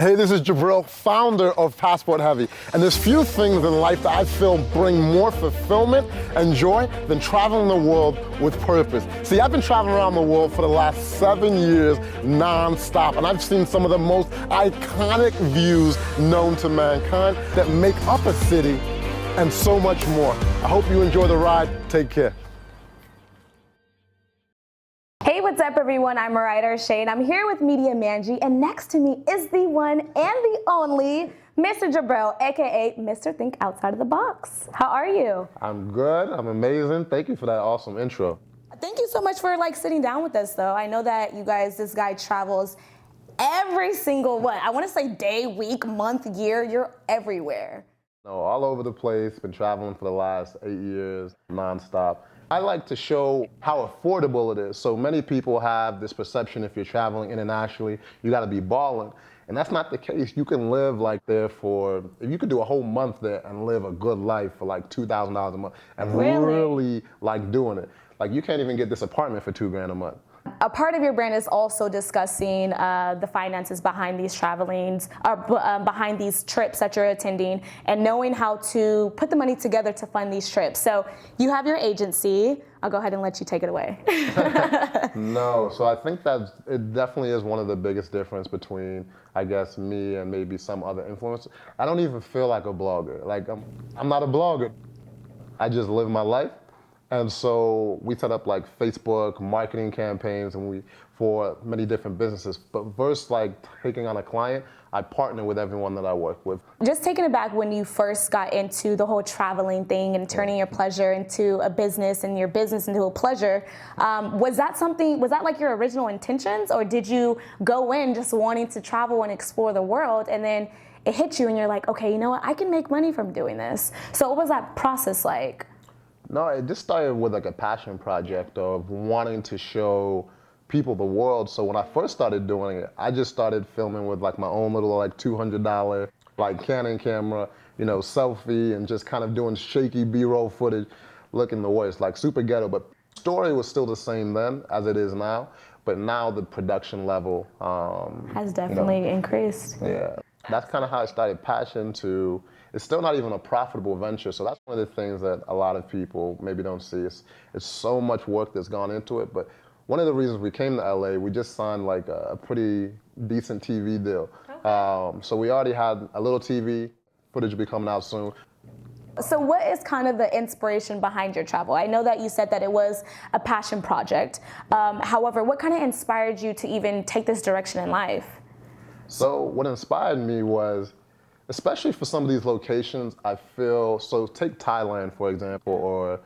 Hey, this is Jubril, founder of PassportHeavy, and there's few things in life that I feel bring more fulfillment and joy than traveling the world with purpose. See, I've been traveling around the world for the last 7 years non-stop, and I've seen some of the most iconic views known to mankind that make up a city and so much more. I hope you enjoy the ride. Take care. Hey, what's up everyone? I'm Mariah Darsha and I'm here with Media Mangy, and next to me is the one and the only Mr. Jubril, aka Mr. Think Outside of the Box. How are you? I'm good, I'm amazing. Thank you for that awesome intro. Thank you so much for sitting down with us though. I know that this guy travels every single, I want to say day, week, month, year, you're everywhere. No, all over the place, been traveling for the last 8 years, nonstop. I like to show how affordable it is. So many people have this perception if you're traveling internationally, you gotta be ballin'. And that's not the case. You can live there if you could do a whole month there and live a good life for $2,000 a month and really doing it. You can't even get this apartment for $2,000 a month. A part of your brand is also discussing the finances behind these behind these trips that you're attending, and knowing how to put the money together to fund these trips. So you have your agency. I'll go ahead and let you take it away. No, so I think that it definitely is one of the biggest difference between, I guess, me and maybe some other influencers. I don't even feel like a blogger. I'm not a blogger. I just live my life. And so we set up Facebook marketing campaigns for many different businesses. But versus taking on a client, I partner with everyone that I work with. Just taking it back when you first got into the whole traveling thing and turning your pleasure into a business and your business into a pleasure, was that your original intentions, or did you go in just wanting to travel and explore the world, and then it hit you and you're like, okay, you know what, I can make money from doing this? So what was that process like? No, it just started with a passion project of wanting to show people the world. So when I first started doing it, I just started filming with my own little $200 Canon camera, selfie, and just kind of doing shaky B-roll footage, looking the worst, super ghetto. But the story was still the same then as it is now, but now the production level has definitely increased. Yeah, that's kind of how I started passion to. It's still not even a profitable venture, so that's one of the things that a lot of people maybe don't see. It's so much work that's gone into it, but one of the reasons we came to LA, we just signed a pretty decent TV deal. Okay. So we already had a little TV, footage will be coming out soon. So what is kind of the inspiration behind your travel? I know that you said that it was a passion project. However, what kind of inspired you to even take this direction in life? So what inspired me was, especially for some of these locations, I feel, so take Thailand, for example, or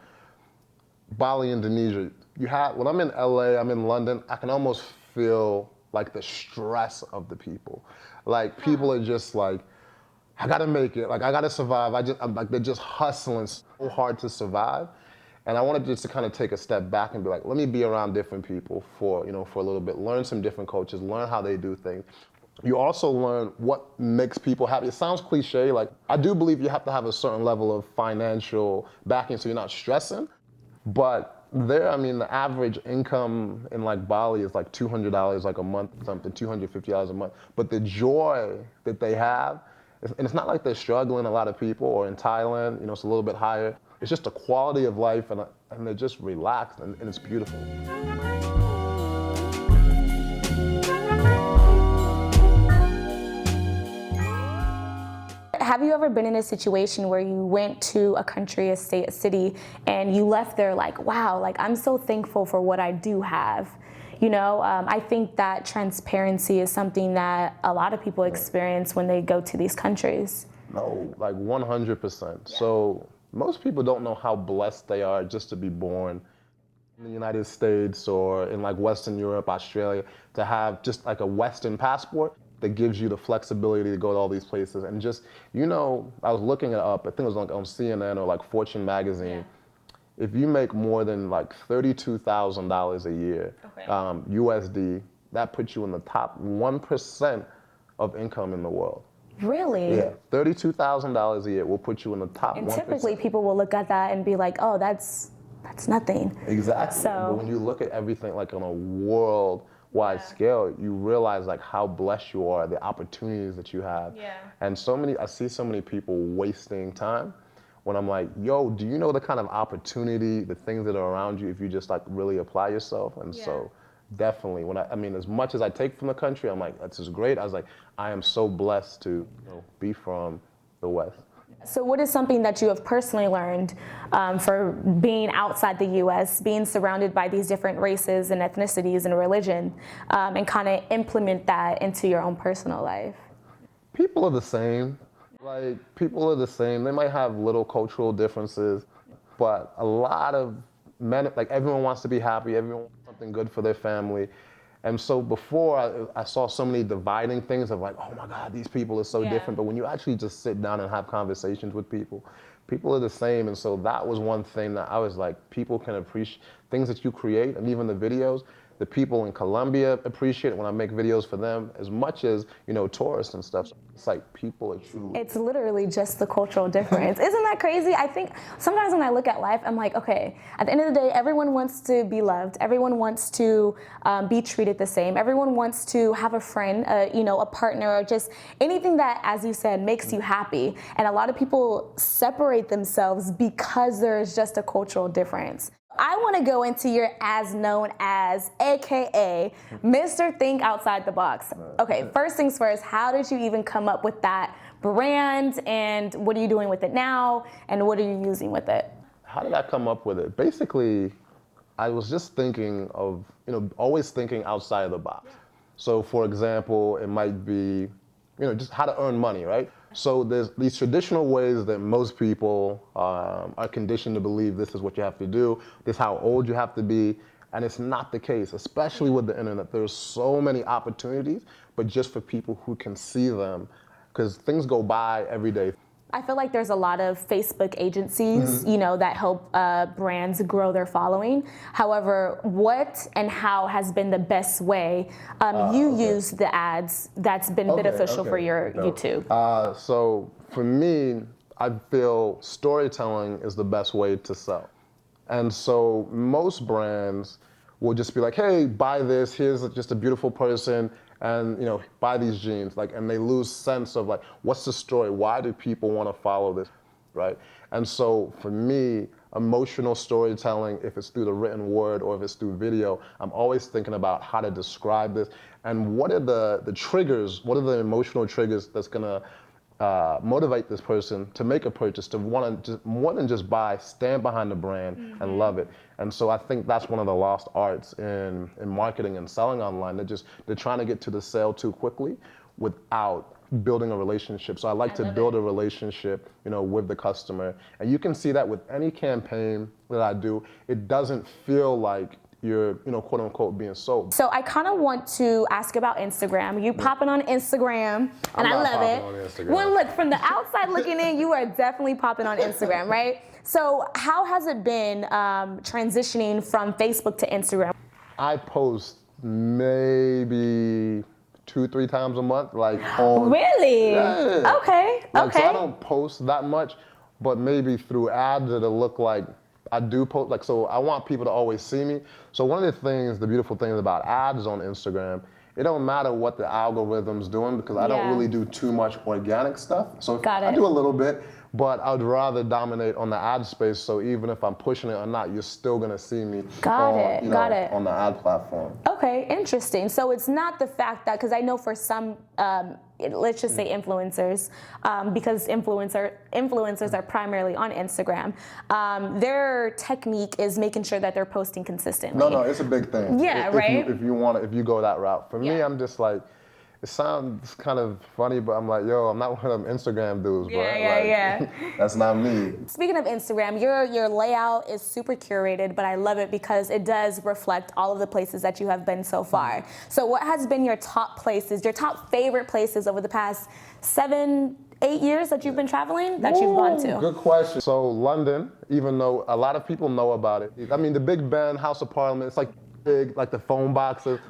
Bali, Indonesia. When I'm in LA, I'm in London, I can almost feel the stress of the people. People are just I gotta make it, I gotta survive. They're just hustling so hard to survive. And I wanted just to kind of take a step back and be let me be around different people for a little bit, learn some different cultures, learn how they do things. You also learn what makes people happy. It sounds cliche, I do believe you have to have a certain level of financial backing so you're not stressing, but the average income in Bali is $200 a month, something, $250 a month, but the joy that they have, and it's not they're struggling, a lot of people, or in Thailand, it's a little bit higher. It's just a quality of life, and they're just relaxed, and it's beautiful. Have you ever been in a situation where you went to a country, a state, a city, and you left there wow, I'm so thankful for what I do have? I think that transparency is something that a lot of people experience when they go to these countries. No, 100%. Yeah. So most people don't know how blessed they are just to be born in the United States or in Western Europe, Australia, to have just a Western passport that gives you the flexibility to go to all these places. And just, I was looking it up, I think it was on CNN or Fortune magazine. Yeah. If you make more than $32,000 a year, okay, USD, that puts you in the top 1% of income in the world. Really? Yeah, $32,000 a year will put you in the top 1%. And typically people will look at that and be that's nothing. Exactly. So, but when you look at everything on a wide scale, you realize like how blessed you are, the opportunities that you have. Yeah. And I see so many people wasting time when I'm like, yo, do you know the kind of opportunity, the things that are around you if you just like really apply yourself? And so definitely, I mean, as much as I take from the country, I'm like, this is great. I was like, I am so blessed to be from the West. So what is something that you have personally learned for being outside the U.S., being surrounded by these different races and ethnicities and religion, and kind of implement that into your own personal life? People are the same. Like, people are the same. They might have little cultural differences, but a lot of men, like everyone wants to be happy, everyone wants something good for their family. And so before, I saw so many dividing things of like, oh my God, these people are so different. But when you actually just sit down and have conversations with people, people are the same. And so that was one thing that I was like, people can appreciate things that you create, and even the videos. The people in Colombia appreciate it when I make videos for them as much as, tourists and stuff. So it's like people are truly. It's literally just the cultural difference. Isn't that crazy? I think sometimes when I look at life, I'm like, okay, at the end of the day, everyone wants to be loved. Everyone wants to be treated the same. Everyone wants to have a friend, a partner, or just anything that, as you said, makes you happy. And a lot of people separate themselves because there's just a cultural difference. I want to go into your as known as, AKA, Mr. Think Outside the Box. Okay, first things first, how did you even come up with that brand, and what are you doing with it now, and what are you using with it? How did I come up with it? Basically, I was just thinking of, always thinking outside of the box. So for example, it might be, just how to earn money, right? So there's these traditional ways that most people are conditioned to believe this is what you have to do, this is how old you have to be, and it's not the case, especially with the internet. There's so many opportunities, but just for people who can see them, because things go by every day. I feel like there's a lot of Facebook agencies, that help brands grow their following. However, what and how has been the best way you use the ads that's been beneficial for your YouTube? So for me, I feel storytelling is the best way to sell. And so most brands will just be like, hey, buy this, here's just a beautiful person, and buy these jeans, and they lose sense of what's the story? Why do people want to follow this, right? And so for me, emotional storytelling, if it's through the written word or if it's through video, I'm always thinking about how to describe this and what are the triggers, what are the emotional triggers that's gonna motivate this person to make a purchase, to want to more than just buy, stand behind the brand and love it. And so I think that's one of the lost arts in marketing and selling online. They're trying to get to the sale too quickly without building a relationship. So I like to build a relationship, with the customer. And you can see that with any campaign that I do, it doesn't feel like you're, quote unquote, being sold. So I kind of want to ask about Instagram. You popping on Instagram, and I love it. Well, look, from the outside looking in, you are definitely popping on Instagram, right? So how has it been transitioning from Facebook to Instagram? I post maybe 2-3 times a month, on. Really? Yeah. Okay. So I don't post that much, but maybe through ads it'll look like I do post, so I want people to always see me. So one of the beautiful things about ads on Instagram, it don't matter what the algorithm's doing because I don't really do too much organic stuff. So I do a little bit, but I'd rather dominate on the ad space. So even if I'm pushing it or not, you're still gonna see me on the ad platform. Okay, interesting. So it's not the fact that, because I know for some, let's just say influencers, because influencers are primarily on Instagram, their technique is making sure that they're posting consistently. No, it's a big thing. Yeah, if you go that route. For me, I'm just like, it sounds kind of funny, but I'm like, yo, I'm not one of them Instagram dudes, bro. Yeah. That's not me. Speaking of Instagram, your layout is super curated, but I love it because it does reflect all of the places that you have been so far. So what has been your top places, your top favorite places over the past 7-8 years that you've been traveling that you've gone to? Good question. So London, even though a lot of people know about it, I mean, the Big Ben, House of Parliament, it's big, the phone boxes.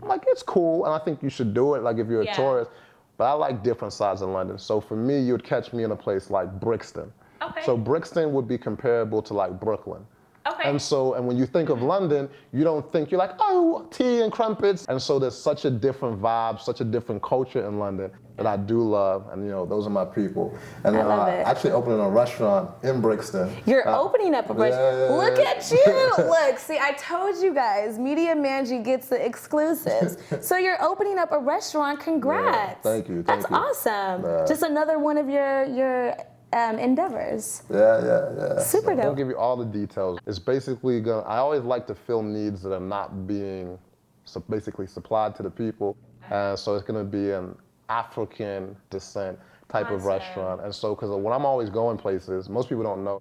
I'm it's cool, and I think you should do it, if you're a tourist. But I like different sides of London. So for me, you would catch me in a place like Brixton. Okay. So Brixton would be comparable to Brooklyn. Okay. And when you think of London, you don't think, you're like, oh, tea and crumpets. And so there's such a different vibe, such a different culture in London that I do love. And those are my people. And I love it. actually opening a restaurant in Brixton. You're opening up a restaurant. Yeah. Look at you. Look, see, I told you guys, Media Mangy gets the exclusives. So you're opening up a restaurant. Congrats. Yeah, thank you. That's awesome. Just another one of your endeavors. Yeah. Super dope. I'll give you all the details. It's basically I always like to fill needs that are not being basically supplied to the people. And so it's gonna be an African descent type of restaurant. And so, because when I'm always going places, most people don't know.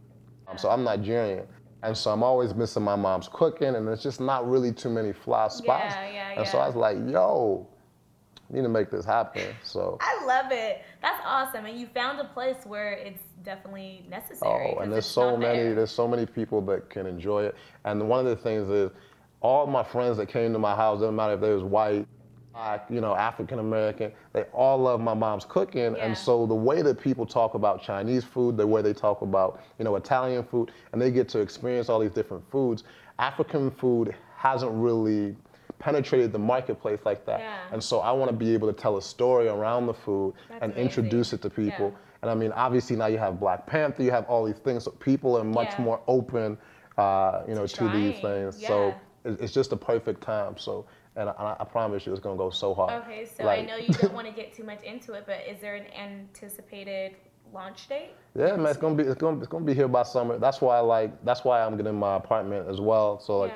So I'm Nigerian. And so I'm always missing my mom's cooking, and there's just not really too many fly spots. And so I was like, yo, need to make this happen. So I love it. That's awesome. And you found a place where it's definitely necessary. Oh, and there's so many people that can enjoy it. And one of the things is, all my friends that came to my house, doesn't matter if they was white, black, African American, they all love my mom's cooking. And so the way that people talk about Chinese food, the way they talk about, Italian food, and they get to experience all these different foods, African food hasn't really penetrated the marketplace like that. And so I want to be able to tell a story around the food and introduce it to people. And I mean, obviously now you have Black Panther, you have all these things, so people are much more open, to these things. So it's just a perfect time. So, and I promise you, it's gonna go so hard. Okay, so I know you don't want to get too much into it, but is there an anticipated launch date? Yeah, man, it's gonna be here by summer. That's why I'm getting my apartment as well. So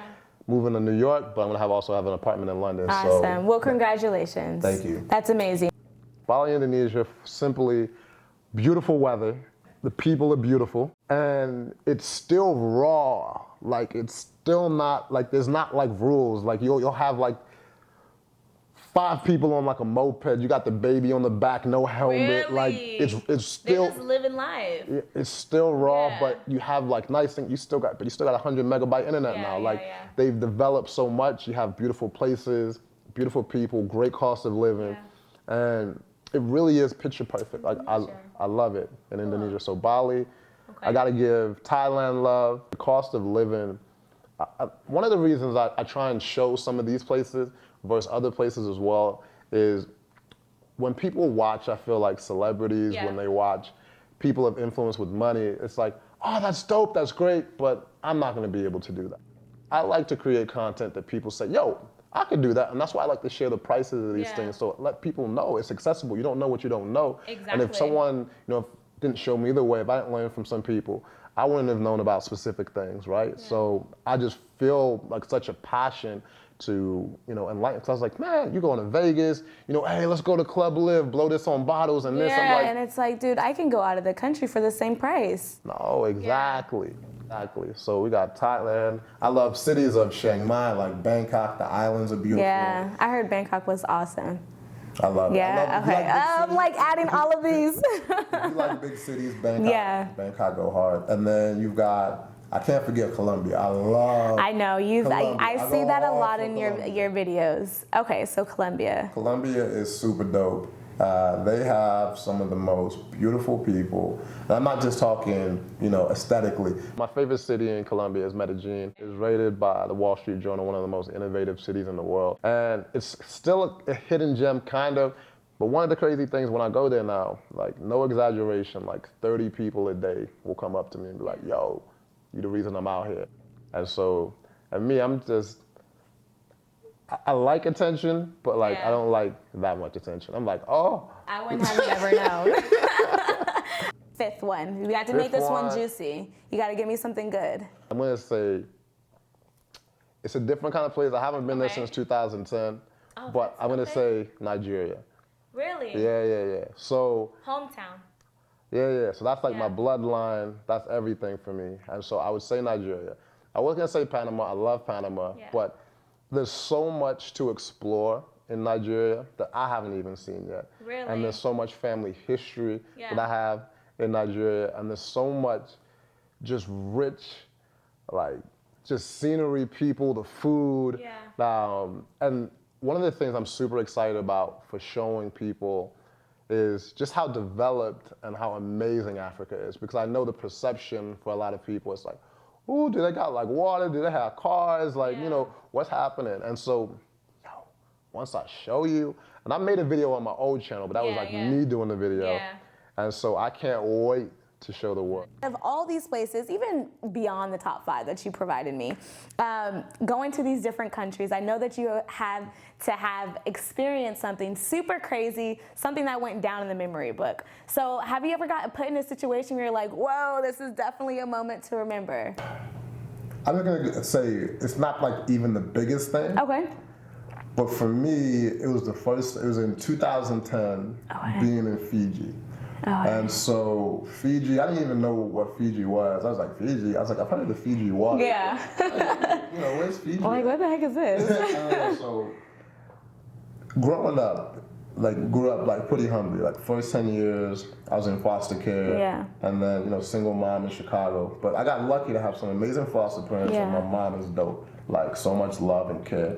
moving to New York, but I'm gonna also have an apartment in London. Awesome. So, well, congratulations. Thank you. That's amazing. Bali, Indonesia, simply beautiful weather. The people are beautiful, and it's still raw. Like, it's still not like, there's not like rules. Like you'll have like 5 people on like a moped. You got the baby on the back, no helmet. Really? Like it's still. They're just living life. It's still raw, but you have like nice things. You still got 100 megabyte internet now. Like they've developed so much. You have beautiful places, beautiful people, great cost of living, and it really is picture perfect. Like I love it in Indonesia. So Bali, I got to give Thailand love. The cost of living. One of the reasons I try and show some of these places versus other places as well is when people watch, I feel like celebrities, when they watch people of influence with money, it's like, oh, that's dope, that's great, but I'm not gonna be able to do that. I like to create content that people say, yo, I could do that, and that's why I like to share the prices of these things, so let people know it's accessible. You don't know what you don't know. Exactly. And if someone, didn't show me the way, if I didn't learn from some people, I wouldn't have known about specific things, right? So I just feel like such a passion to, enlighten. Because I was like, man, you going to Vegas, hey, let's go to Club Live, blow this on bottles and this. I'm like, and it's like, dude, I can go out of the country for the same price. No, exactly. So we got Thailand. I love cities of Chiang Mai, like Bangkok. The islands are beautiful. Yeah, I heard Bangkok was awesome. I love it. Okay. I'm like adding all of these. If you like big cities, Bangkok go hard. And then you've got, I can't forget Colombia. I know I see that a lot in your videos. Okay, so Colombia. Colombia is super dope. They have some of the most beautiful people. And I'm not just talking, aesthetically. My favorite city in Colombia is Medellin. It's rated by the Wall Street Journal one of the most innovative cities in the world. And it's still a hidden gem, kind of. But one of the crazy things when I go there now, like no exaggeration, like 30 people a day will come up to me and be like, yo, you're the reason I'm out here. And so, and me, I like attention, but like I don't like that much attention. I'm like, oh. I wouldn't have never known. 5th one. We got to make this one juicy. You got to give me something good. I'm gonna say it's a different kind of place. I haven't been there since 2010, but I'm gonna say Nigeria. Really? Yeah. So. Hometown. Yeah. So that's like my bloodline. That's everything for me. And so I would say Nigeria. I was gonna say Panama. I love Panama, but there's so much to explore in Nigeria that I haven't even seen yet. Really? And there's so much family history that I have in Nigeria, and there's so much just rich, like just scenery, people, the food. And one of the things I'm super excited about for showing people is just how developed and how amazing Africa is, because I know the perception for a lot of people is like, ooh, do they got like water? Do they have cars? Like, Yeah. you know, what's happening? And so, yo, once I show you, and I made a video on my old channel, but that was Yeah, like yeah. me doing the video. Yeah. And so I can't wait to show the world. Of all these places, even beyond the top 5 that you provided me, going to these different countries, I know that you have to have experienced something super crazy, something that went down in the memory book. So have you ever gotten put in a situation where you're like, whoa, this is definitely a moment to remember? I'm not gonna say it's not like even the biggest thing. Okay. But for me, it was in 2010, being in Fiji. And so Fiji, I didn't even know what Fiji was. I was like, Fiji? I was like, I've heard of the Fiji water. Yeah. You know, where's Fiji? Like, what the heck is this? So growing up, grew up like pretty hungry. Like first 10 years, I was in foster care. Yeah. And then, you know, single mom in Chicago. But I got lucky to have some amazing foster parents, and Yeah. my mom is dope. Like so much love and care.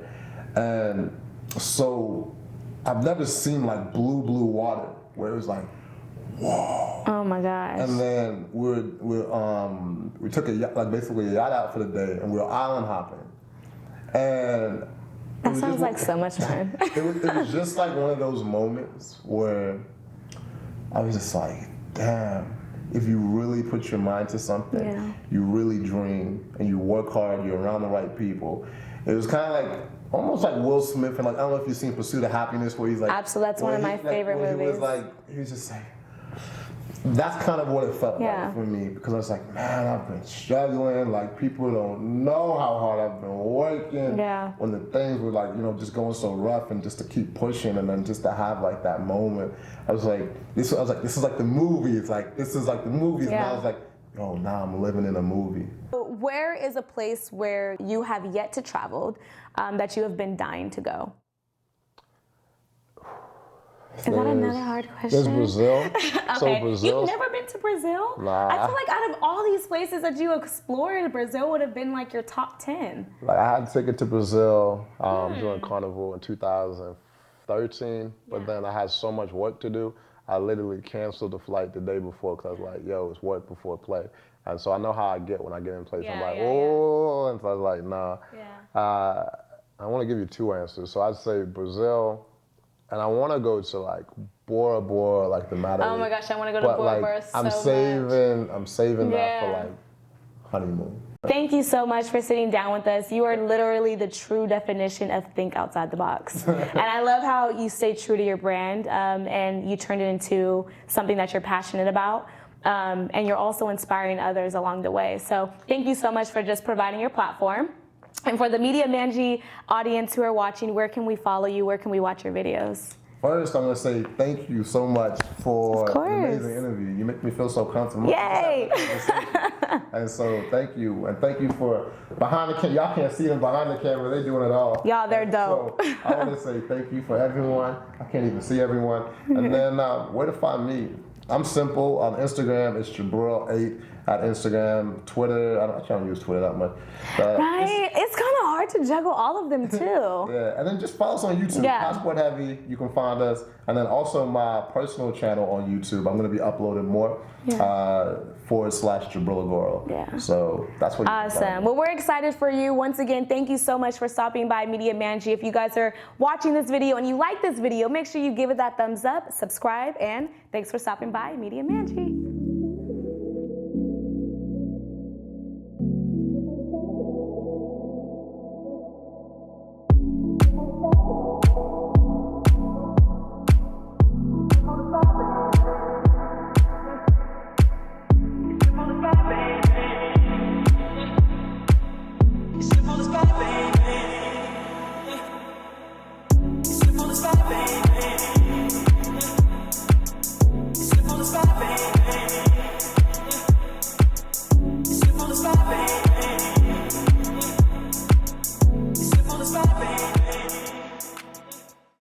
And so I've never seen like blue water where it was like, whoa. Oh my gosh. And then we took basically a yacht out for the day, and we were island hopping. And that sounds like so much fun. it was just like one of those moments where I was just like, damn, if you really put your mind to something, Yeah. you really dream, and you work hard, you're around the right people. It was kind of like, almost like Will Smith, and like, I don't know if you've seen Pursuit of Happiness, where he's like, Absolutely, that's one of my favorite movies. He was just like, that's kind of what it felt Yeah. like for me, because I was like, man, I've been struggling. Like, people don't know how hard I've been working. Yeah. When the things were like, you know, just going so rough, and just to keep pushing, and then just to have like that moment, I was like, this is like the movies. Like, this is like the movies. Yeah. And I was like, oh, now I'm living in a movie. Where is a place where you have yet to travel that you have been dying to go? Is that another hard question? There's Brazil. Okay. So Brazil. You've never been to Brazil? Nah. I feel like out of all these places that you explored, Brazil would have been like your top 10. Like, I had a ticket to Brazil during Carnival in 2013, but then I had so much work to do, I literally canceled the flight the day before, because I was like, yo, it's work before play. And so I know how I get when I get in place. I'm like, oh, and so I was like, nah. Yeah. I want to give you 2 answers. So I'd say Brazil, and I want to go to like Bora Bora, like the Matterhorn. Oh my gosh, I want to go to Bora Bora so I'm saving that for like honeymoon. Thank you so much for sitting down with us. You are literally the true definition of think outside the box. And I love how you stay true to your brand and you turned it into something that you're passionate about. And you're also inspiring others along the way. So thank you so much for just providing your platform. And for the Media Mangy audience who are watching, where can we follow you? Where can we watch your videos? First, I'm going to say thank you so much for Of course. an amazing interview. You make me feel so comfortable. Yay! And so thank you. And thank you for behind the camera. Y'all can't see them behind the camera. They're doing it all. Y'all, they're dope. So I want to say thank you for everyone. I can't even see everyone. And then where to find me? I'm simple. On Instagram, it's Jubril8 at Instagram. Twitter, I don't use Twitter that much. Right? It's kind of hard to juggle all of them too. Yeah, and then just follow us on YouTube. Yeah. PassportHeavy, you can find us. And then also my personal channel on YouTube. I'm going to be uploading more. /Jubril Agoro. Yeah. So that's what you can find. Awesome. Well, we're excited for you. Once again, thank you so much for stopping by Media Mangy. If you guys are watching this video and you like this video, make sure you give it that thumbs up, subscribe, and thanks for stopping by Media Mangy.